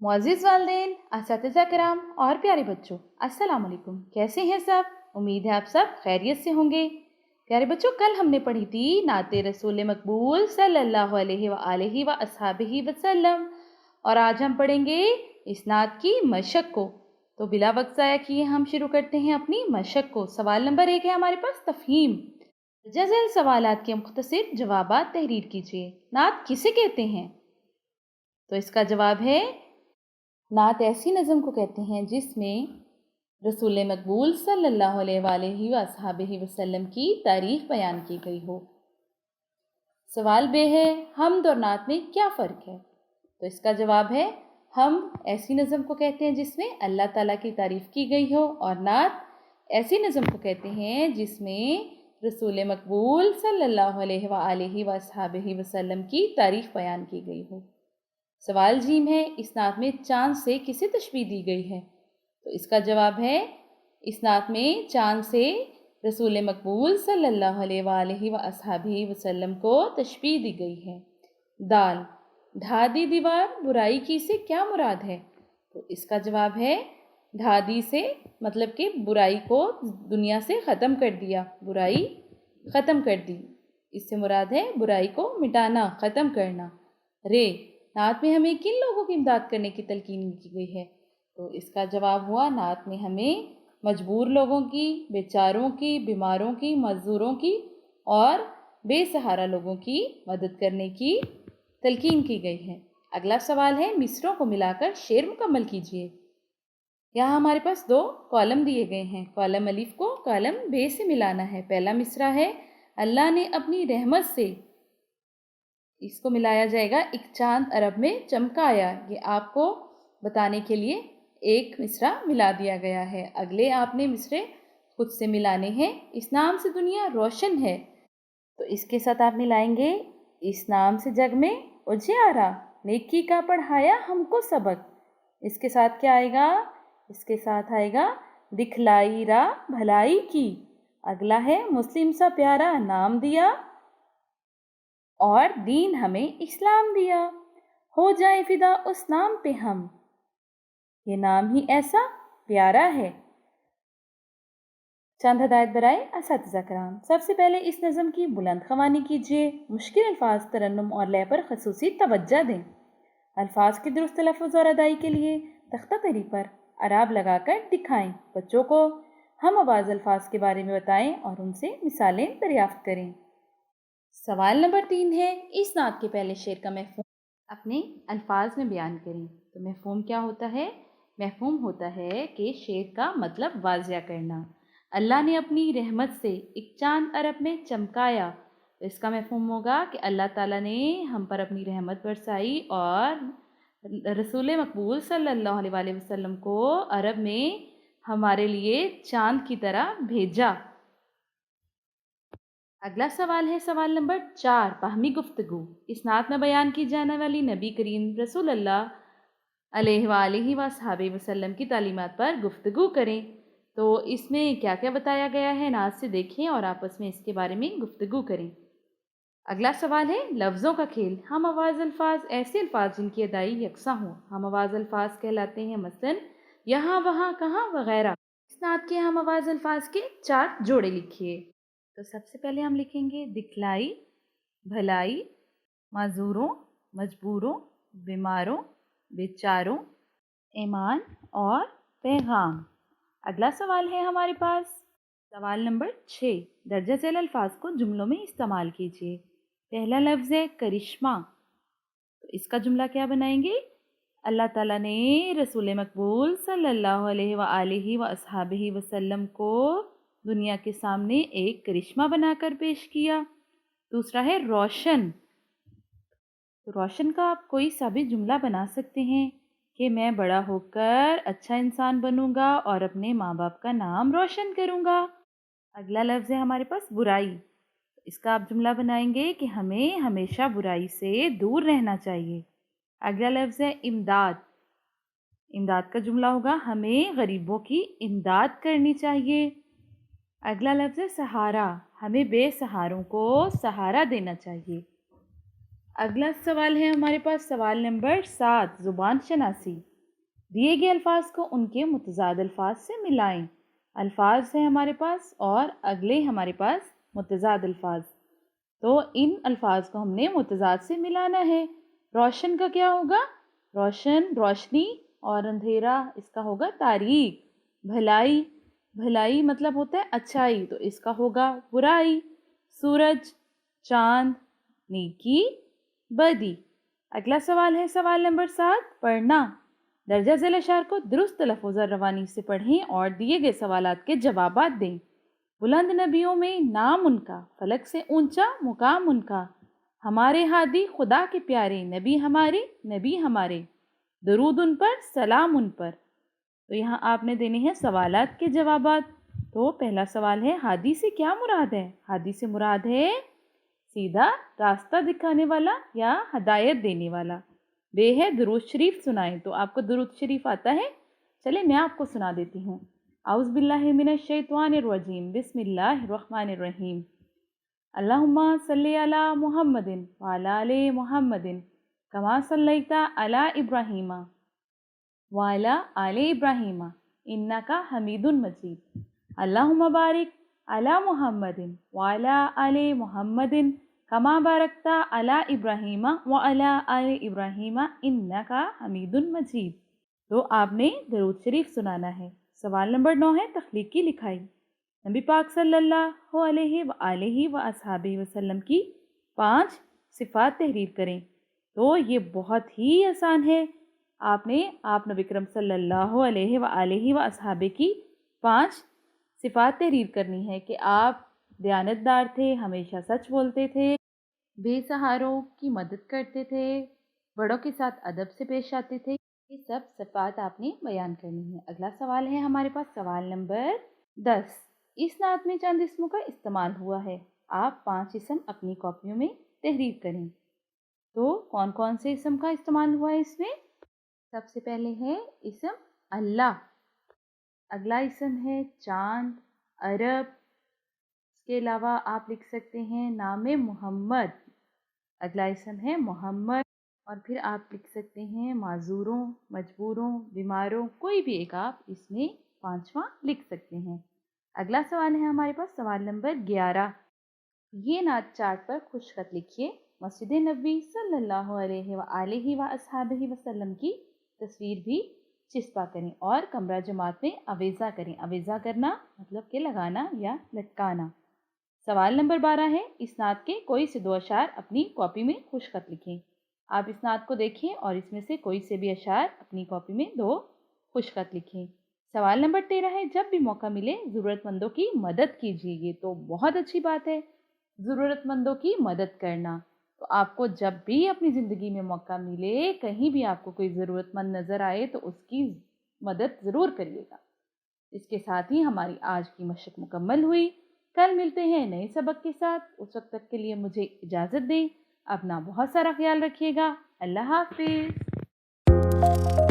मुअज़्ज़िज़ वालिदैन, असातिज़ा किराम और प्यारे बच्चों, अस्सलाम वालेकुम। कैसे हैं सब? उम्मीद है आप सब खैरियत से होंगे। प्यारे बच्चों, कल हमने पढ़ी थी नाते रसूल मकबूल सल्लल्लाहु अलैहि व अस्हाबिही वसल्लम और आज हम पढ़ेंगे इस नात की मशक को। तो बिला वक्त ज़ाया किए हम शुरू करते हैं अपनी मशक को। सवाल नंबर 1 है हमारे पास तफ़हीम। जज़ल सवालात के मुख्तसर जवाबात तहरीर कीजिए। नात किसे कहते हैं? तो इसका जवाब है नात ऐसी नज़म को कहते हैं जिसमें रसूल मकबूल सल्लल्लाहु अलैहि वसल्लम की तारीफ बयान की गई हो। सवाल बे है, हमद और नात में क्या फ़र्क है? तो इसका जवाब है हम ऐसी नज़म को कहते हैं जिसमें अल्लाह ताला की तारीफ़ की गई हो और नात ऐसी नज़म को कहते हैं जिसमें रसूल मकबूल सल्लल्लाहु अलैहि वसल्लम की तारीफ़ बयान की गई हो। सवाल जीम है, इस नात में चाँद से किसे तशबीह दी गई है? तो इसका जवाब है इस नात में चाँद से रसूल मकबूल सल्लल्लाहु अलैहि वसल्लम को तशबीह दी गई है। दाल, ढा दी दीवार बुराई की से क्या मुराद है? तो इसका जवाब है ढा दी से मतलब कि बुराई को दुनिया से ख़त्म कर दिया, बुराई ख़त्म कर दी, इससे मुराद है बुराई को मिटाना, ख़त्म करना। रे, नात में हमें किन लोगों की इमदाद करने की तलकीन की गई है? तो इसका जवाब हुआ नात में हमें मजबूर लोगों की, बेचारों की, बीमारों की, मजदूरों की और बेसहारा लोगों की मदद करने की तलकीन की गई है। अगला सवाल है, मिसरों को मिलाकर शेर मुकम्मल कीजिए। यहाँ हमारे पास 2 कॉलम दिए गए हैं। कॉलम अलिफ को कॉलम बे से मिलाना है। पहला मिसरा है, अल्लाह ने अपनी रहमत से, इसको मिलाया जाएगा, एक चांद अरब में चमकाया। ये आपको बताने के लिए एक मिसरा मिला दिया गया है। अगले आपने मिसरे खुद से मिलाने हैं। इस नाम से दुनिया रोशन है, तो इसके साथ आप मिलाएंगे, इस नाम से जग में उजियारा, नेकी का पढ़ाया हमको सबक। इसके साथ क्या आएगा? इसके साथ आएगा दिखलाई रा भलाई की। अगला है मुस्लिम सा प्यारा नाम दिया और दीन हमें इस्लाम दिया, हो जाए फिदा उस नाम पे हम, ये नाम ही ऐसा प्यारा है। चंद हदायत बराए असातिज़ा कराम। सबसे पहले इस नज़म की बुलंद ख़वानी कीजिए। मुश्किल अल्फाज तरन्नुम और लय पर खसूसी तवज्जो दें। अल्फाज के दुरुस्त तलफ़्फ़ुज़ और अदाई के लिए तख्ता तरी पर अराब लगाकर दिखाएं। बच्चों को हम आवाज़ अल्फाज के बारे में बताएं और उनसे मिसालें दरियाफ्त करें। सवाल नंबर 3 है, इस नात के पहले शेर का महफ़ूम अपने अल्फाज में बयान करें। तो महफ़ूम क्या होता है? महफ़ूम होता है कि शेर का मतलब वाज़िया करना। अल्लाह ने अपनी रहमत से एक चांद अरब में चमकाया, तो इसका महफ़ूम होगा कि अल्लाह ताला ने हम पर अपनी रहमत बरसाई और रसूल मकबूल सल्लल्लाहु अलैहि वसल्लम को अरब में हमारे लिए चांद की तरह भेजा। अगला सवाल है सवाल नंबर 4, बाहमी गुफ्तगू। इस नात में बयान की जाने वाली नबी करीम रसूलुल्लाह अलैहि वसल्लम की तालीमात पर गुफ्तगू करें। तो इसमें क्या क्या बताया गया है, नात से देखें और आपस में इसके बारे में गुफ्तगू करें। अगला सवाल है लफ्ज़ों का खेल। हम आवाज़ अल्फाज, ऐसे अल्फाज जिनकी अदाई यकसा हों, हम आवाज़ अल्फाज कहलाते हैं। मसलन यहाँ, वहाँ, कहाँ वगैरह। इस नात के हम आवाज़ अल्फाज के 4 जोड़े लिखिए। तो सबसे पहले हम लिखेंगे दिखलाई, भलाई, माजूरों, मजबूरों, बीमारों, बेचारों, ईमान और पैगाम। अगला सवाल है हमारे पास सवाल नंबर 6, दर्जा झेल अल्फाज को जुमलों में इस्तेमाल कीजिए। पहला लफ्ज़ है करिश्मा, तो इसका जुमला क्या बनाएंगे? अल्लाह ताला ने रसूल मकबूल सल्लल्लाहु अलैहि वसल्लम को दुनिया के सामने एक करिश्मा बनाकर पेश किया। दूसरा है रोशन, तो रोशन का आप कोई सा भी जुमला बना सकते हैं कि मैं बड़ा होकर अच्छा इंसान बनूंगा और अपने माँ बाप का नाम रोशन करूंगा। अगला लफ्ज़ है हमारे पास बुराई, इसका आप जुमला बनाएंगे कि हमें हमेशा बुराई से दूर रहना चाहिए। अगला लफ्ज़ है इमदाद, امداد کا جملہ ہوگا ہمیں غریبوں کی امداد کرنی چاہیے۔ اگلا لفظ ہے سہارا، ہمیں بے سہاروں کو سہارا دینا چاہیے۔ اگلا سوال ہے ہمارے پاس سوال نمبر 7، زبان شناسی۔ دیے گئے الفاظ کو ان کے متضاد الفاظ سے ملائیں۔ الفاظ ہیں ہمارے پاس اور اگلے ہمارے پاس متضاد الفاظ، تو ان الفاظ کو ہم نے متضاد سے ملانا ہے۔ روشن کا کیا ہوگا؟ روشن روشنی، اور اندھیرا اس کا ہوگا تاریک۔ بھلائی، بھلائی مطلب ہوتا ہے اچھائی، تو اس کا ہوگا برائی۔ سورج، چاند، نیکی، بدی۔ اگلا سوال ہے سوال نمبر 7، پڑھنا۔ درجہ ذیل اشعار کو درست تلفظ اور روانی سے پڑھیں اور دیے گئے سوالات کے جوابات دیں۔ بلند نبیوں میں نام ان کا، فلک سے اونچا مقام ان کا، ہمارے ہادی خدا کے پیارے، نبی ہمارے، درود ان پر، سلام ان پر۔ تو یہاں آپ نے دینے ہیں سوالات کے جوابات۔ تو پہلا سوال ہے ہادی سے کیا مراد ہے؟ ہادی سے مراد ہے سیدھا راستہ دکھانے والا یا ہدایت دینے والا۔ بے ہے درود شریف سنائیں، تو آپ کو درود شریف آتا ہے؟ چلے میں آپ کو سنا دیتی ہوں۔ اعوذ باللہ من الشیطان الرجیم، بسم اللہ الرحمن الرحیم۔ اللہم صلی علی محمد وعلی آل محمد کما صلیت علی ابراہیم وعلی آل ابراہیم انک حمید مجید۔ اللہم بارک علی محمد وعلی آل محمد کما بارکت علی ابراہیم وعلی آل ابراہیم انک حمید مجید۔ تو آپ نے درود شریف سنانا ہے۔ سوال نمبر 9 ہے تخلیقی لکھائی۔ نبی پاک صلی اللہ علیہ وآلہ وآصحابہ وسلم کی 5 صفات تحریر کریں۔ تو یہ بہت ہی آسان ہے۔ آپ نبی اکرم صلی اللہ علیہ وآلہ وآصحابہ کی 5 صفات تحریر کرنی ہے کہ آپ دیانتدار تھے، ہمیشہ سچ بولتے تھے، بے سہاروں کی مدد کرتے تھے، بڑوں کے ساتھ ادب سے پیش آتے تھے۔ یہ سب صفات آپ نے بیان کرنی ہے۔ اگلا سوال ہے ہمارے پاس سوال نمبر 10، اس نعت میں چند اسموں کا استعمال ہوا ہے۔ آپ 5 اسم اپنی کاپیوں میں تحریر کریں۔ تو کون کون سے اسم کا استعمال ہوا ہے اس میں؟ سب سے پہلے ہے اسم اللہ، اگلا اسم ہے چاند، عرب، اس کے علاوہ آپ لکھ سکتے ہیں نام محمد، اگلا اسم ہے محمد، اور پھر آپ لکھ سکتے ہیں معذوروں، مجبوروں، بیماروں، کوئی بھی ایک آپ اس میں 5واں لکھ سکتے ہیں۔ اگلا سوال ہے ہمارے پاس سوال نمبر 11، یہ نعت چارٹ پر خوش خط لکھیے، مسجد نبوی صلی اللہ علیہ وآلہ وآصحابہ وسلم کی تصویر بھی چسپاں کریں اور کمرہ جماعت میں اویزہ کریں۔ اویزہ کرنا مطلب کہ لگانا یا لٹکانا۔ سوال نمبر 12 ہے، اس نعت کے کوئی سے 2 اشعار اپنی کاپی میں خوش خط لکھیں۔ آپ اس نعت کو دیکھیں اور اس میں سے کوئی سے بھی اشعار اپنی کاپی میں 2 خوش خط لکھیں۔ سوال نمبر 13 ہے، جب بھی موقع ملے ضرورت مندوں کی مدد کیجیے۔ یہ تو بہت اچھی بات ہے، ضرورت مندوں کی مدد کرنا۔ تو آپ کو جب بھی اپنی زندگی میں موقع ملے، کہیں بھی آپ کو کوئی ضرورت مند نظر آئے تو اس کی مدد ضرور کریے گا۔ اس کے ساتھ ہی ہماری آج کی مشق مکمل ہوئی۔ کل ملتے ہیں نئے سبق کے ساتھ، اس وقت تک کے لیے مجھے اجازت دیں۔ اپنا بہت سارا خیال رکھیے گا۔ اللہ حافظ۔